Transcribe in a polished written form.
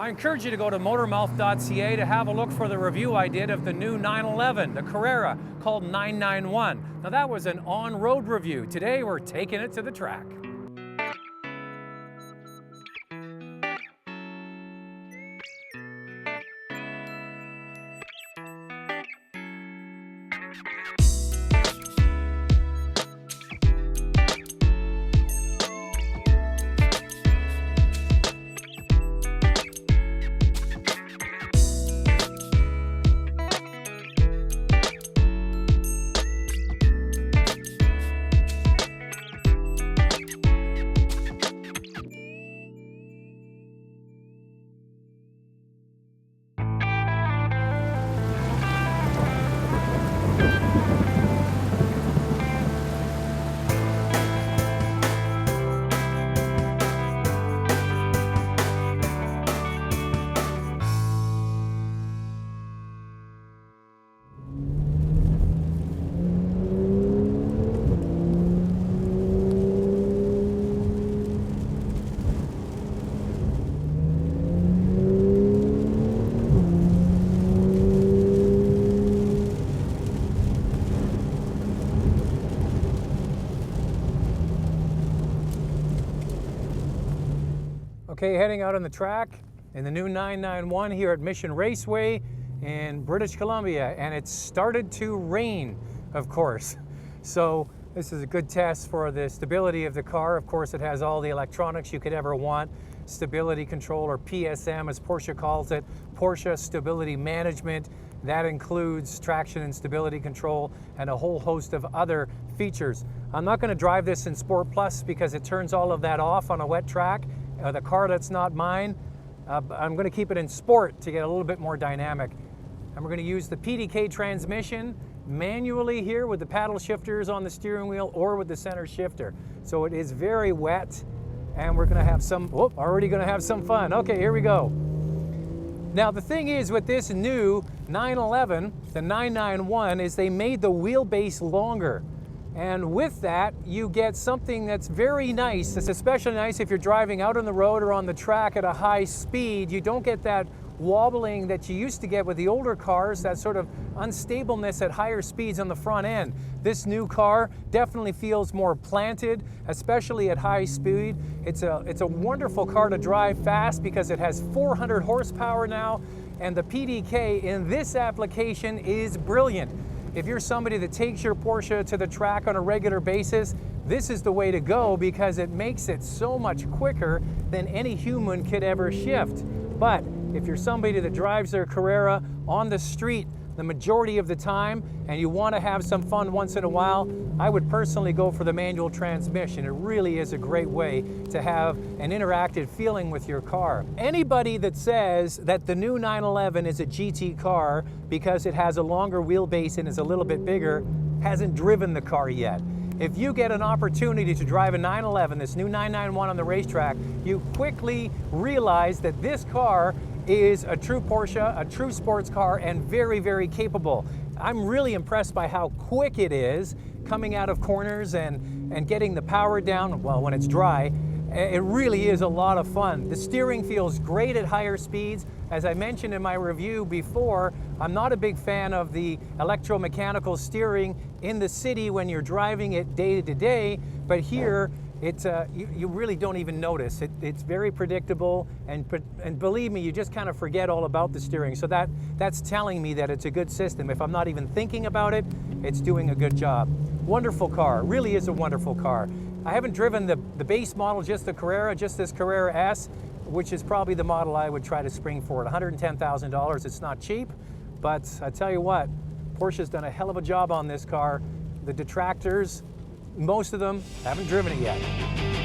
I encourage you to go to motormouth.ca to have a look for the review I did of the new 911, the Carrera, called 991. Now that was an on-road review. Today we're taking it to the track. Okay, heading out on the track in the new 991 here at Mission Raceway in British Columbia, and it started to rain, of course. So this is a good test for the stability of the car. Of course, it has all the electronics you could ever want. Stability control, or PSM as Porsche calls it, Porsche Stability Management. That includes traction and stability control and a whole host of other features. I'm not going to drive this in Sport Plus because it turns all of that off on a wet track. The car that's not mine, I'm going to keep it in Sport to get a little bit more dynamic. And we're going to use the PDK transmission manually here with the paddle shifters on the steering wheel or with the center shifter. So it is very wet, and we're going to have some, already going to have some fun. Okay, here we go. Now the thing is with this new 911, the 991, is they made the wheelbase longer. And with that, you get something that's very nice. It's especially nice if you're driving out on the road or on the track at a high speed. You don't get that wobbling that you used to get with the older cars, that sort of unstableness at higher speeds on the front end. This new car definitely feels more planted, especially at high speed. It's a wonderful car to drive fast because it has 400 horsepower now, and the PDK in this application is brilliant. If you're somebody that takes your Porsche to the track on a regular basis, this is the way to go because it makes it so much quicker than any human could ever shift. But if you're somebody that drives their Carrera on the street the majority of the time and you want to have some fun once in a while, I would personally go for the manual transmission. It really is a great way to have an interactive feeling with your car. Anybody that says that the new 911 is a GT car because it has a longer wheelbase and is a little bit bigger hasn't driven the car yet. If you get an opportunity to drive a 911, this new 991 on the racetrack, you quickly realize that this car is a true Porsche, a true sports car, and very, very capable. I'm really impressed by how quick it is coming out of corners and getting the power down, well, when it's dry. It really is a lot of fun. The steering feels great at higher speeds. As I mentioned in my review before, I'm not a big fan of the electromechanical steering in the city when you're driving it day to day, but here, you really don't even notice. It's very predictable, and believe me, you just kind of forget all about the steering. So that's telling me that it's a good system. If I'm not even thinking about it, it's doing a good job. Wonderful car, really is a wonderful car. I haven't driven the base model, just the Carrera, just this Carrera S, which is probably the model I would try to spring for at $110,000. It's not cheap, but I tell you what, Porsche's done a hell of a job on this car. The detractors, most of them haven't driven it yet.